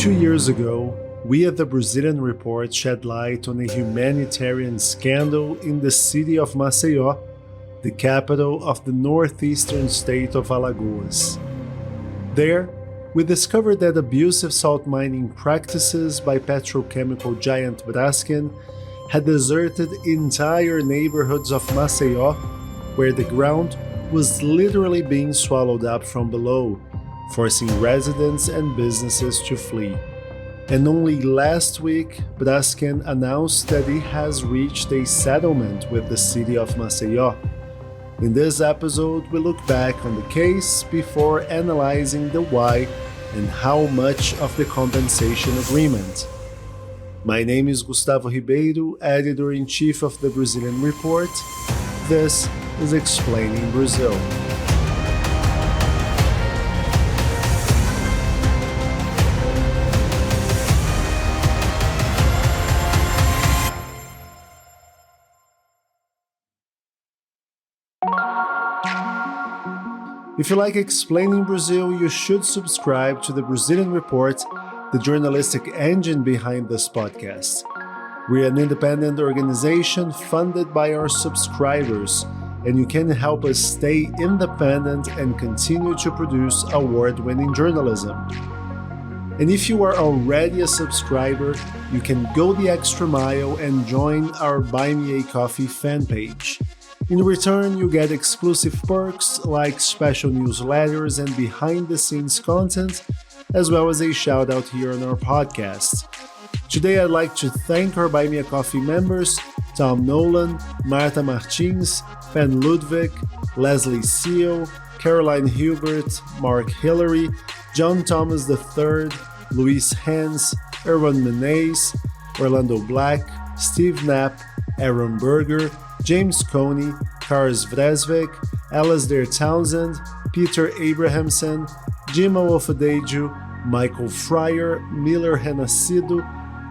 2 years ago, we at the Brazilian Report shed light on a humanitarian scandal in the city of Maceió, the capital of the northeastern state of Alagoas. There, we discovered that abusive salt mining practices by petrochemical giant Braskem had deserted entire neighborhoods of Maceió, where the ground was literally being swallowed up from below, forcing residents and businesses to flee. And only last week, Braskem announced that it has reached a settlement with the city of Maceió. In this episode, we look back on the case before analyzing the why and how much of the compensation agreement. My name is Gustavo Ribeiro, Editor-in-Chief of the Brazilian Report. This is Explaining Brazil. If you like Explaining Brazil, you should subscribe to the Brazilian Report, the journalistic engine behind this podcast. We're an independent organization funded by our subscribers, and you can help us stay independent and continue to produce award-winning journalism. And if you are already a subscriber, you can go the extra mile and join our Buy Me a Coffee fan page. In return, you get exclusive perks like special newsletters and behind-the-scenes content, as well as a shout-out here on our podcast. Today, I'd like to thank our Buy Me a Coffee members, Tom Nolan, Marta Martins, Ben Ludwig, Leslie Seal, Caroline Hilbert, Mark Hillary, John Thomas III, Luis Hans, Erwan Menes, Orlando Black, Steve Knapp, Aaron Berger, James Coney, Kars Vresvik, Alasdair Townsend, Peter Abrahamson, Jima Wolfadeju, Michael Fryer, Miller Renascido,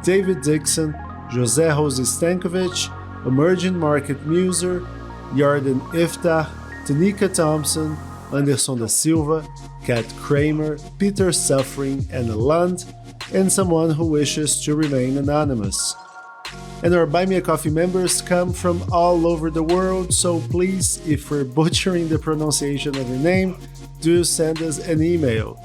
David Dixon, Jose Rose Stankovic, Emerging Market Muser, Yarden Iftah, Tanika Thompson, Anderson da Silva, Kat Kramer, Peter Suffering, and Land, and someone who wishes to remain anonymous. And our Buy Me a Coffee members come from all over the world, so please, if we're butchering the pronunciation of your name, do send us an email.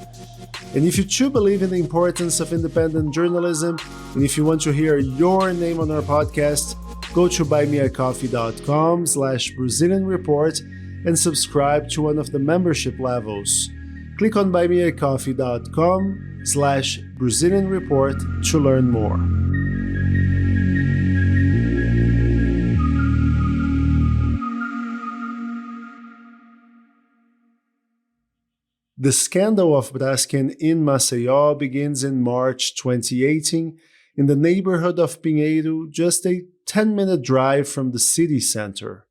And if you too believe in the importance of independent journalism, and if you want to hear your name on our podcast, go to buymeacoffee.com/Brazilian Report and subscribe to one of the membership levels. Click on buymeacoffee.com/Brazilian Report to learn more. The scandal of Braskem in Maceió begins in March 2018 in the neighborhood of Pinheiro, just a 10-minute drive from the city center.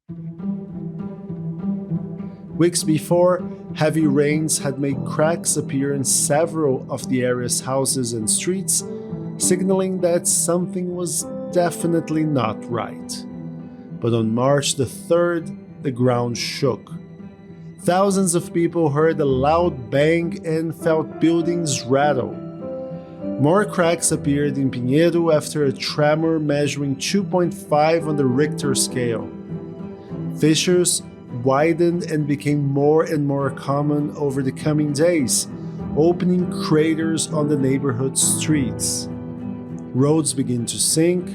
Weeks before, heavy rains had made cracks appear in several of the area's houses and streets, signaling that something was definitely not right. But on March the 3rd, the ground shook. Thousands of people heard a loud bang and felt buildings rattle. More cracks appeared in Pinheiro after a tremor measuring 2.5 on the Richter scale. Fissures widened and became more and more common over the coming days, opening craters on the neighborhood streets. Roads began to sink,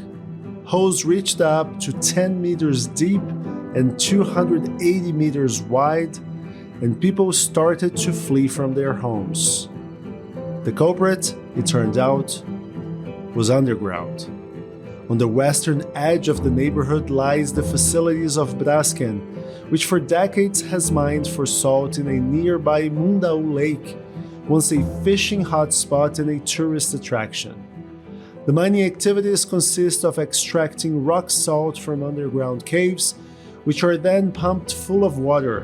holes reached up to 10 meters deep and 280 meters wide, and people started to flee from their homes. The culprit, it turned out, was underground. On the western edge of the neighborhood lies the facilities of Braskem, which for decades has mined for salt in a nearby Mundaú Lake, once a fishing hotspot and a tourist attraction. The mining activities consist of extracting rock salt from underground caves, which are then pumped full of water.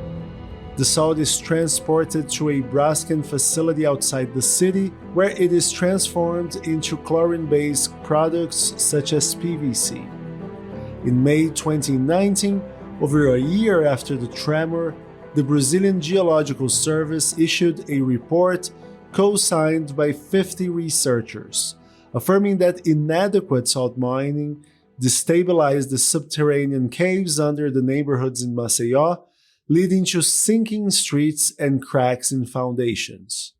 The salt is transported to a Braskem facility outside the city, where it is transformed into chlorine-based products such as PVC. In May 2019, over a year after the tremor, the Brazilian Geological Service issued a report co-signed by 50 researchers, affirming that inadequate salt mining destabilized the subterranean caves under the neighborhoods in Maceió, leading to sinking streets and cracks in foundations.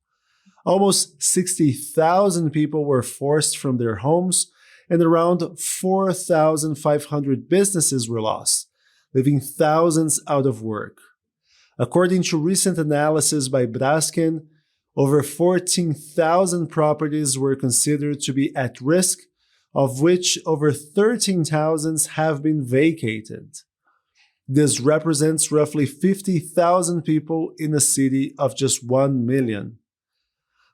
Almost 60,000 people were forced from their homes, and around 4,500 businesses were lost, leaving thousands out of work. According to recent analysis by Braskem, over 14,000 properties were considered to be at risk, of which over 13,000 have been vacated. This represents roughly 50,000 people in a city of just 1 million.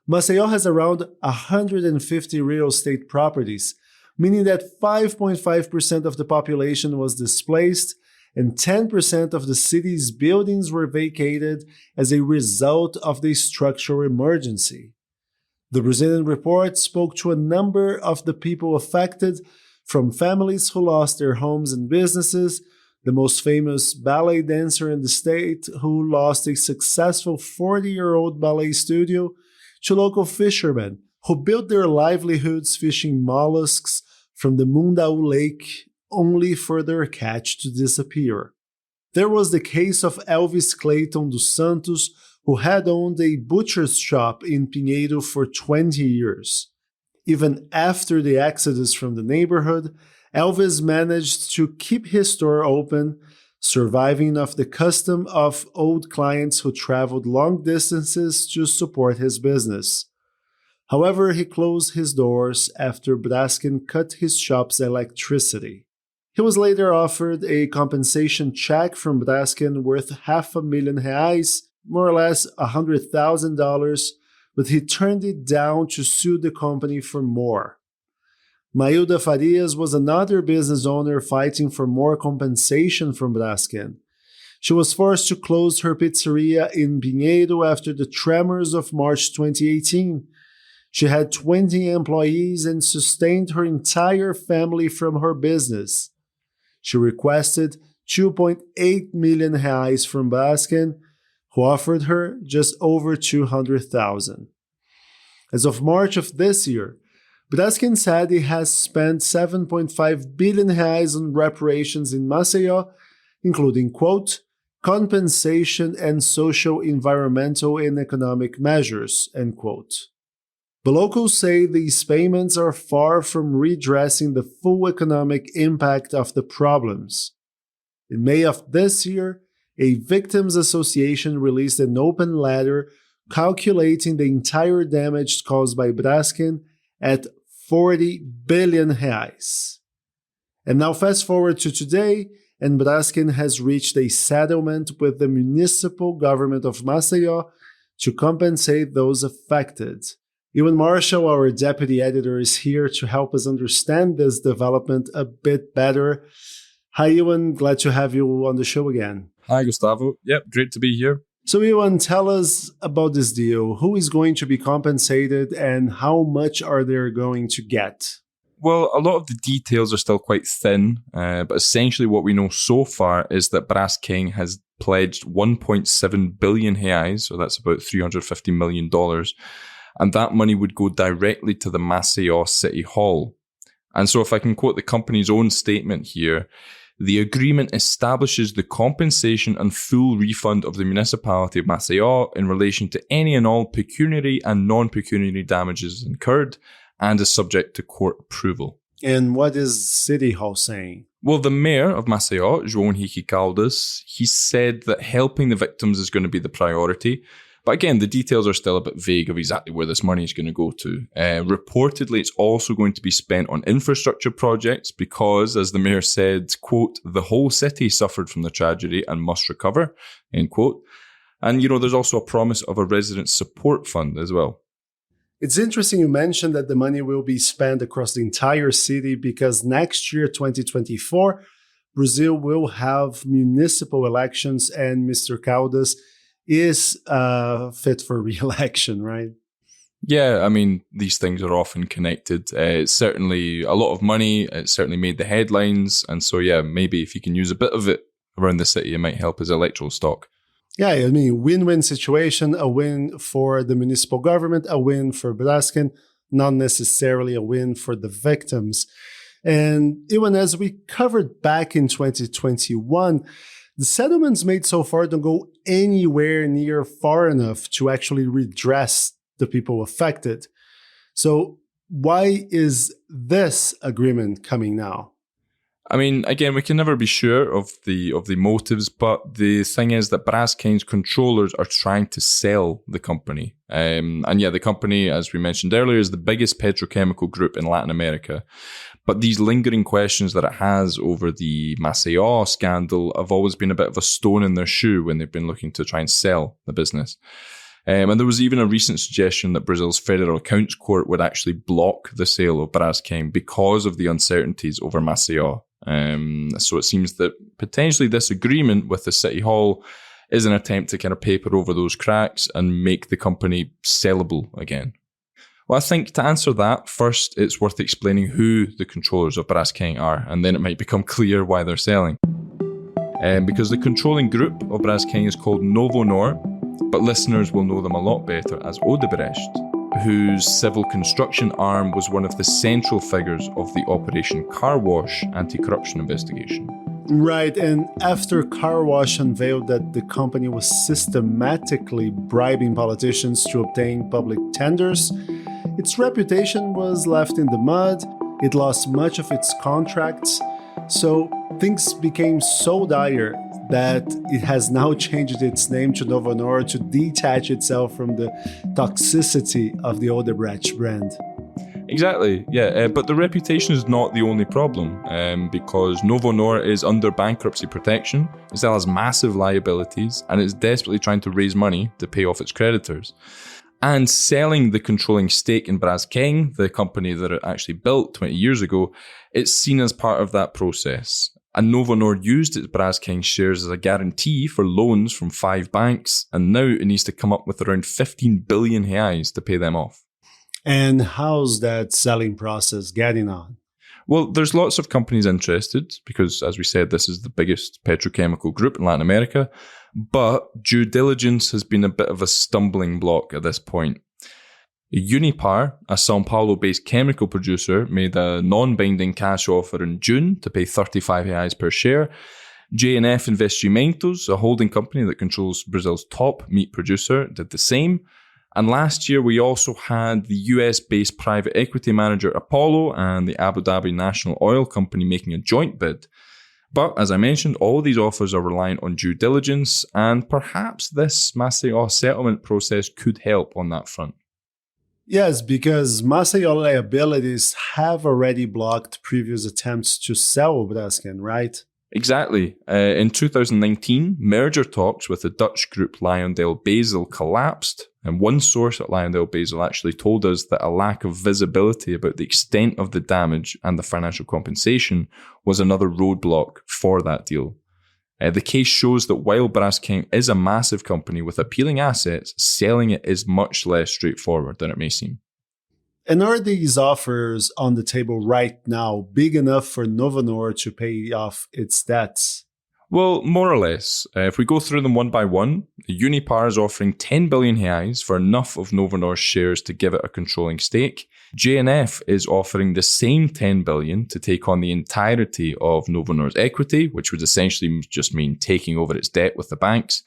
Maceió has around 150 real estate properties, meaning that 5.5% of the population was displaced and 10% of the city's buildings were vacated as a result of the structural emergency. The Brazilian report spoke to a number of the people affected, from families who lost their homes and businesses, the most famous ballet dancer in the state who lost a successful 40-year-old ballet studio, to local fishermen who built their livelihoods fishing mollusks from the Mundau Lake only for their catch to disappear. There was the case of Elvis Clayton dos Santos, who had owned a butcher's shop in Pinheiro for 20 years. Even after the exodus from the neighborhood, Elvis managed to keep his store open, surviving off the custom of old clients who traveled long distances to support his business. However, he closed his doors after Braskem cut his shop's electricity. He was later offered a compensation check from Braskem worth R$500,000, more or less $100,000, but he turned it down to sue the company for more. Mailda Farias was another business owner fighting for more compensation from Braskem. She was forced to close her pizzeria in Pinheiro after the tremors of March 2018. She had 20 employees and sustained her entire family from her business. She requested R$2.8 million from Braskem, who offered her just over $200,000. As of March of this year, Braskem said it has spent R$7.5 billion on reparations in Maceió, including, quote, compensation and social, environmental, and economic measures, end quote. But locals say these payments are far from redressing the full economic impact of the problems. In May of this year, a victims association released an open letter calculating the entire damage caused by Braskem at R$40 billion. And now fast forward to today, and Braskem has reached a settlement with the municipal government of Maceió to compensate those affected. Ewan Marshall, our deputy editor, is here to help us understand this development a bit better. Hi, Ewan. Glad to have you on the show again. Hi, Gustavo. Yep, great to be here. So, Ewan, tell us about this deal. Who is going to be compensated and how much are they going to get? Well, a lot of the details are still quite thin, but essentially what we know so far is that Braskem has pledged 1.7 billion reais, so that's about $350 million, and that money would go directly to the Maceió City Hall. And so if I can quote the company's own statement here, the agreement establishes the compensation and full refund of the municipality of Maceió in relation to any and all pecuniary and non-pecuniary damages incurred and is subject to court approval. And what is City Hall saying? Well, the mayor of Maceió, João Henrique Caldas, he said that helping the victims is going to be the priority. But again, the details are still a bit vague of exactly where this money is going to go to. Reportedly, it's also going to be spent on infrastructure projects because, as the mayor said, quote, the whole city suffered from the tragedy and must recover, end quote. And, there's also a promise of a resident support fund as well. It's interesting you mentioned that the money will be spent across the entire city because next year, 2024, Brazil will have municipal elections and Mr. Caldas is fit for re-election, right? Yeah, I mean, these things are often connected. It's certainly a lot of money. It certainly made the headlines. And so, yeah, maybe if you can use a bit of it around the city, it might help his electoral stock. Yeah, I mean, win-win situation, a win for the municipal government, a win for Braskem, not necessarily a win for the victims. And even as we covered back in 2021, the settlements made so far don't go anywhere near far enough to actually redress the people affected. So why is this agreement coming now? I mean, again, we can never be sure of the motives, but the thing is that Braskem's controllers are trying to sell the company. And yeah, the company, as we mentioned earlier, is the biggest petrochemical group in Latin America. But these lingering questions that it has over the Maceió scandal have always been a bit of a stone in their shoe when they've been looking to try and sell the business. And there was even a recent suggestion that Brazil's Federal Accounts Court would actually block the sale of Braskem because of the uncertainties over Maceió. So it seems that potentially this agreement with the City Hall is an attempt to kind of paper over those cracks and make the company sellable again. Well, I think to answer that, first it's worth explaining who the controllers of Braskem are, and then it might become clear why they're selling. Because the controlling group of Braskem is called Novonor, but listeners will know them a lot better as Odebrecht, whose civil construction arm was one of the central figures of the Operation Car Wash anti-corruption investigation. Right, and after Car Wash unveiled that the company was systematically bribing politicians to obtain public tenders, its reputation was left in the mud, it lost much of its contracts, so things became so dire that it has now changed its name to Novonor to detach itself from the toxicity of the Odebrecht brand. Exactly, yeah, but the reputation is not the only problem, because Novonor is under bankruptcy protection, it still has massive liabilities, and it's desperately trying to raise money to pay off its creditors. And selling the controlling stake in Braskem, the company that it actually built 20 years ago, it's seen as part of that process. And Novonor used its Braskem shares as a guarantee for loans from 5 banks, and now it needs to come up with around 15 billion reais to pay them off. And how's that selling process getting on? Well, there's lots of companies interested because, as we said, this is the biggest petrochemical group in Latin America, but due diligence has been a bit of a stumbling block at this point. Unipar, a São Paulo-based chemical producer, made a non-binding cash offer in June to pay 35 reais per share. J&F Investimentos, a holding company that controls Brazil's top meat producer, did the same. And last year, we also had the US-based private equity manager Apollo and the Abu Dhabi National Oil Company making a joint bid. But as I mentioned, all of these offers are reliant on due diligence, and perhaps this Maceió settlement process could help on that front. Yes, because Maceió liabilities have already blocked previous attempts to sell Braskem, right? Exactly. In 2019, merger talks with the Dutch group LyondellBasell collapsed, and one source at LyondellBasell actually told us that a lack of visibility about the extent of the damage and the financial compensation was another roadblock for that deal. The case shows that while Braskem is a massive company with appealing assets, selling it is much less straightforward than it may seem. And are these offers on the table right now big enough for Novonor to pay off its debts? Well, more or less. If we go through them one by one, Unipar is offering 10 billion reais for enough of Novonor's shares to give it a controlling stake. J&F is offering the same 10 billion to take on the entirety of Novonor's equity, which would essentially just mean taking over its debt with the banks.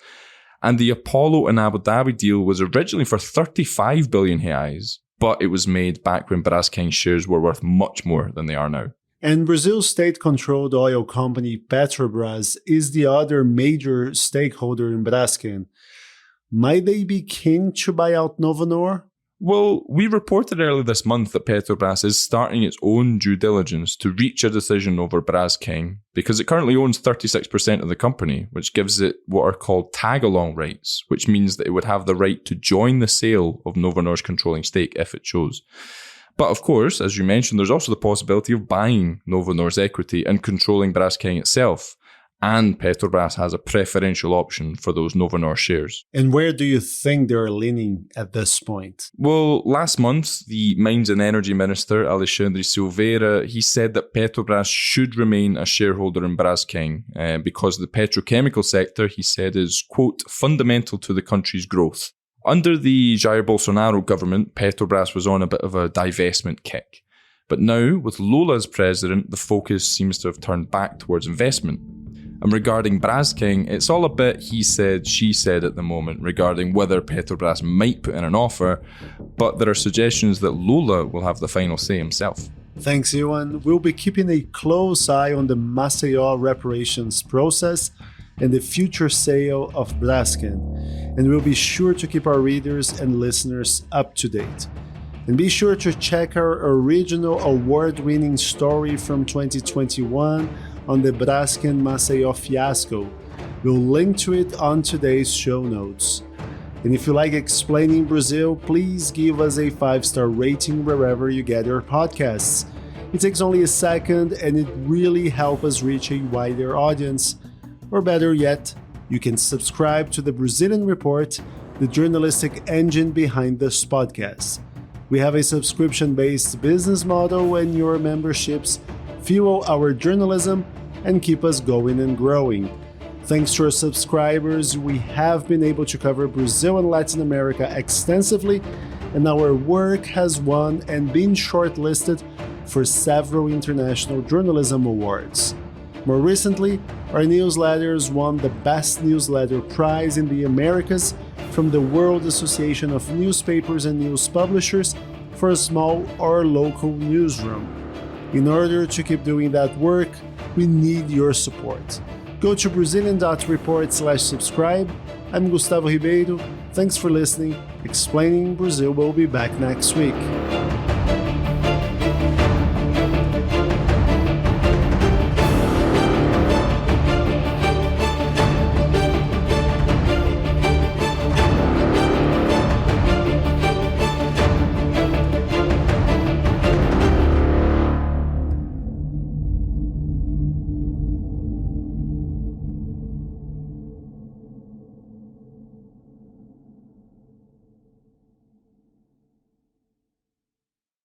And the Apollo and Abu Dhabi deal was originally for 35 billion reais, but it was made back when Braskem shares were worth much more than they are now. And Brazil's state-controlled oil company Petrobras is the other major stakeholder in Braskem. Might they be keen to buy out Novonor? Well, we reported earlier this month that Petrobras is starting its own due diligence to reach a decision over Braskem because it currently owns 36% of the company, which gives it what are called tag-along rights, which means that it would have the right to join the sale of Novonor's controlling stake if it chose. But of course, as you mentioned, there's also the possibility of buying Novonor's equity and controlling Braskem itself. and Petrobras has a preferential option for those Novonor shares. And where do you think they're leaning at this point? Well, last month, the Mines and Energy Minister, Alexandre Silveira, he said that Petrobras should remain a shareholder in Braskem because the petrochemical sector, he said, is, quote, fundamental to the country's growth. Under the Jair Bolsonaro government, Petrobras was on a bit of a divestment kick. But now, with Lula as president, the focus seems to have turned back towards investment. And regarding Braskem, it's all a bit he said, she said at the moment regarding whether Petrobras might put in an offer, but there are suggestions that Lula will have the final say himself. Thanks, Ewan. We'll be keeping a close eye on the Maceió reparations process and the future sale of Braskem, and we'll be sure to keep our readers and listeners up to date. And be sure to check our original award-winning story from 2021 on the Braskem Maceió fiasco. We'll link to it on today's show notes. And if you like Explaining Brazil, please give us a 5-star rating wherever you get your podcasts. It takes only a second and it really helps us reach a wider audience. Or better yet, you can subscribe to the Brazilian Report, the journalistic engine behind this podcast. We have a subscription-based business model, and your memberships fuel our journalism and keep us going and growing. Thanks to our subscribers, we have been able to cover Brazil and Latin America extensively, and our work has won and been shortlisted for several international journalism awards. More recently, our newsletters won the Best Newsletter Prize in the Americas from the World Association of Newspapers and News Publishers for a small or local newsroom. In order to keep doing that work, we need your support. Go to Brazilian.report/subscribe. I'm Gustavo Ribeiro. Thanks for listening. Explaining Brazil will be back next week.